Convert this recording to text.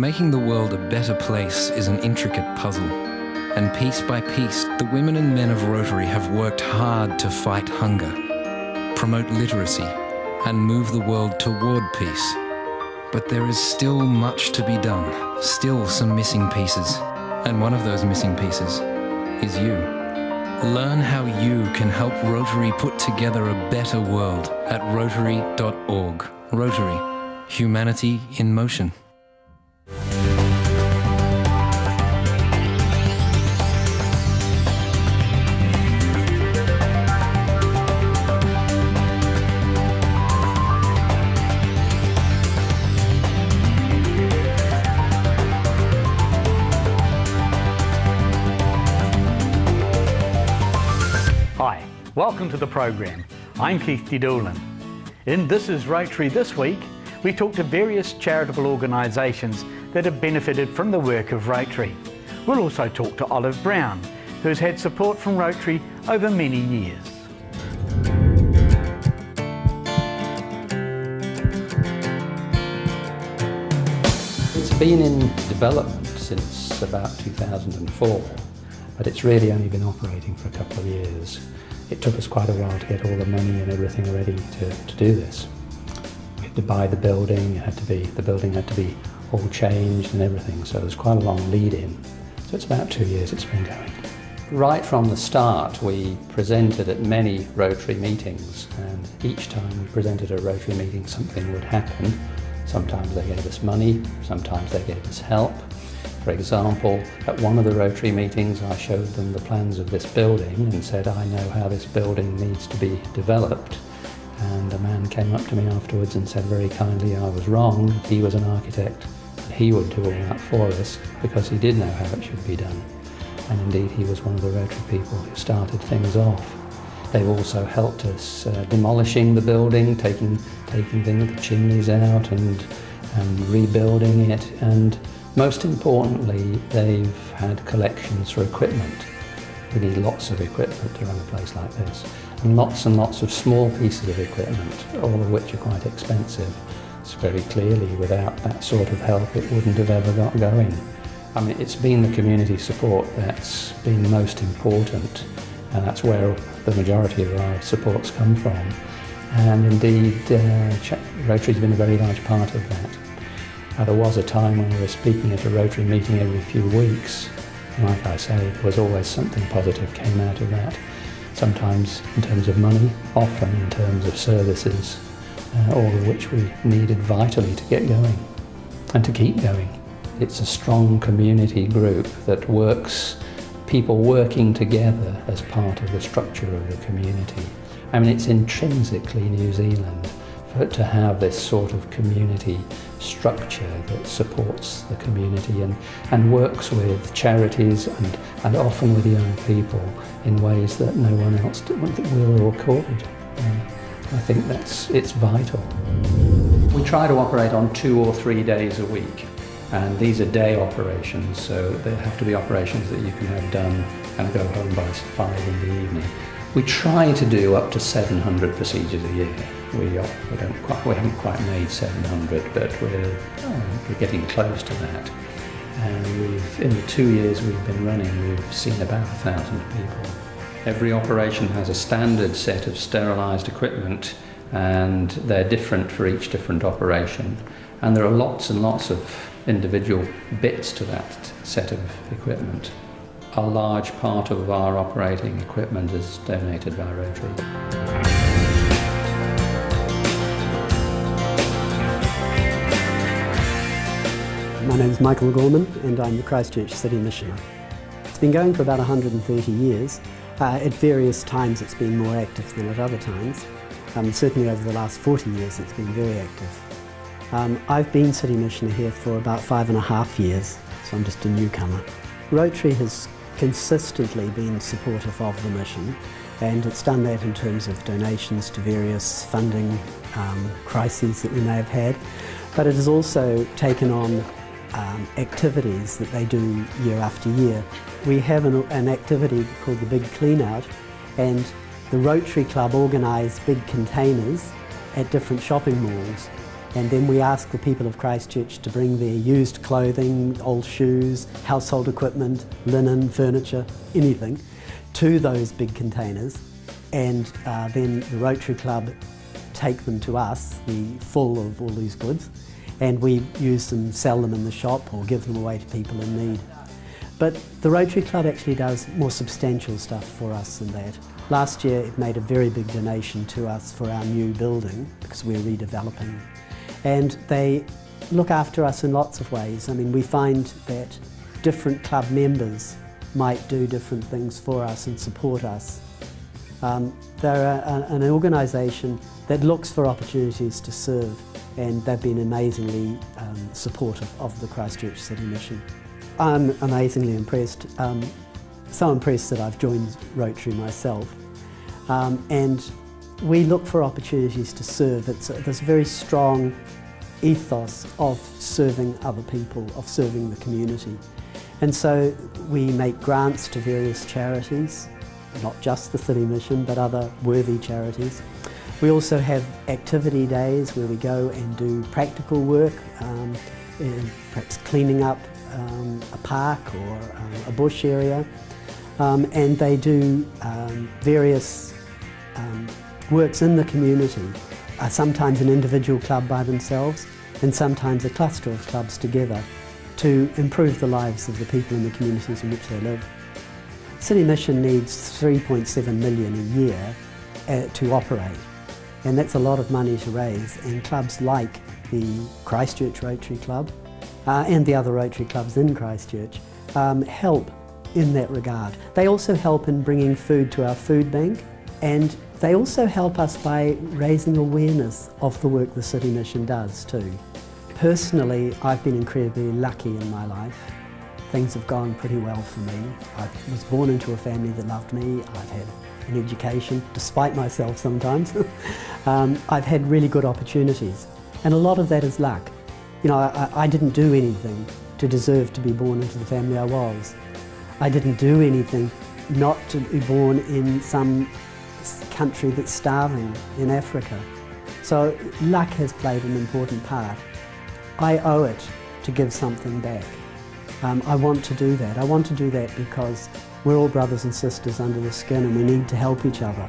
Making the world a better place is an intricate puzzle, and piece by piece, the women and men of Rotary have worked hard to fight hunger, promote literacy, and move the world toward peace. But there is still much to be done, still some missing pieces, and one of those missing pieces is you. Learn how you can help Rotary put together a better world at Rotary.org. Rotary, humanity in motion. Hi, welcome to the program. I'm Keith Doolan. In This Is Rotary this week, we talk to various charitable organisations that have benefited from the work of Rotary. We'll also talk to Olive Brown, who's had support from Rotary over many years. It's been in development since about 2004. But it's really only been operating for a couple of years. It took us quite a while to get all the money and everything ready to do this. We had to buy the building, the building had to be all changed and everything, so there's quite a long lead in. So it's about 2 years it's been going. Right from the start we presented at many Rotary meetings, and each time we presented at a Rotary meeting something would happen. Sometimes they gave us money, sometimes they gave us help. For example, at one of the Rotary meetings I showed them the plans of this building and said, I know how this building needs to be developed. And a man came up to me afterwards and said very kindly I was wrong. He was an architect and he would do all that for us because he did know how it should be done. And indeed he was one of the Rotary people who started things off. They've also helped us demolishing the building, taking the chimneys out and rebuilding it. And most importantly, they've had collections for equipment. We need lots of equipment to run a place like this. And lots of small pieces of equipment, all of which are quite expensive. It's very clearly, without that sort of help, it wouldn't have ever got going. I mean, it's been the community support that's been most important, and that's where the majority of our supports come from. And indeed, Rotary's been a very large part of that. There was a time when we were speaking at a Rotary meeting every few weeks. Like I say, there was always something positive came out of that. Sometimes in terms of money, often in terms of services, all of which we needed vitally to get going and to keep going. It's a strong community group that works, people working together as part of the structure of the community. I mean, it's intrinsically New Zealand for it to have this sort of community structure that supports the community and works with charities and often with young people in ways that no one else will or could. I think it's vital. We try to operate on 2 or 3 days a week, and these are day operations, so they have to be operations that you can have done and go home by 5 in the evening. We try to do up to 700 procedures a year. We haven't quite made 700, but we're getting close to that. And in the 2 years we've been running, we've seen about 1,000 people. Every operation has a standard set of sterilised equipment, and they're different for each different operation. And there are lots and lots of individual bits to that set of equipment. A large part of our operating equipment is donated by Rotary. My name is Michael Gorman and I'm the Christchurch City Missioner. It's been going for about 130 years. At various times it's been more active than at other times. Certainly over the last 40 years it's been very active. I've been City Missioner here for about 5.5 years, so I'm just a newcomer. Rotary has consistently been supportive of the mission, and it's done that in terms of donations to various funding crises that we may have had, but it has also taken on activities that they do year after year. We have an activity called the Big Clean Out, and the Rotary Club organise big containers at different shopping malls And then we ask the people of Christchurch to bring their used clothing, old shoes, household equipment, linen, furniture, anything, to those big containers. And then the Rotary Club take them to us, the full of all these goods, and we use them, sell them in the shop or give them away to people in need. But the Rotary Club actually does more substantial stuff for us than that. Last year it made a very big donation to us for our new building because we're redeveloping. And they look after us in lots of ways. I mean, we find that different club members might do different things for us and support us. They're an organisation that looks for opportunities to serve, and they've been amazingly supportive of the Christchurch City Mission. I'm amazingly impressed, so impressed that I've joined Rotary myself. And we look for opportunities to serve. There's a very strong ethos of serving other people, of serving the community. And so we make grants to various charities, not just the City Mission, but other worthy charities. We also have activity days where we go and do practical work, perhaps cleaning up a park or a bush area. And they do various works in the community, sometimes an individual club by themselves and sometimes a cluster of clubs together to improve the lives of the people in the communities in which they live. City Mission needs 3.7 million a year to operate, and that's a lot of money to raise, and clubs like the Christchurch Rotary Club and the other Rotary clubs in Christchurch help in that regard. They also help in bringing food to our food bank, and they also help us by raising awareness of the work the City Mission does too. Personally, I've been incredibly lucky in my life. Things have gone pretty well for me. I was born into a family that loved me. I've had an education, despite myself sometimes. I've had really good opportunities, and a lot of that is luck. You know, I didn't do anything to deserve to be born into the family I was. I didn't do anything not to be born in some country that's starving in Africa. So luck has played an important part. I owe it to give something back. I want to do that. I want to do that because we're all brothers and sisters under the skin, and we need to help each other.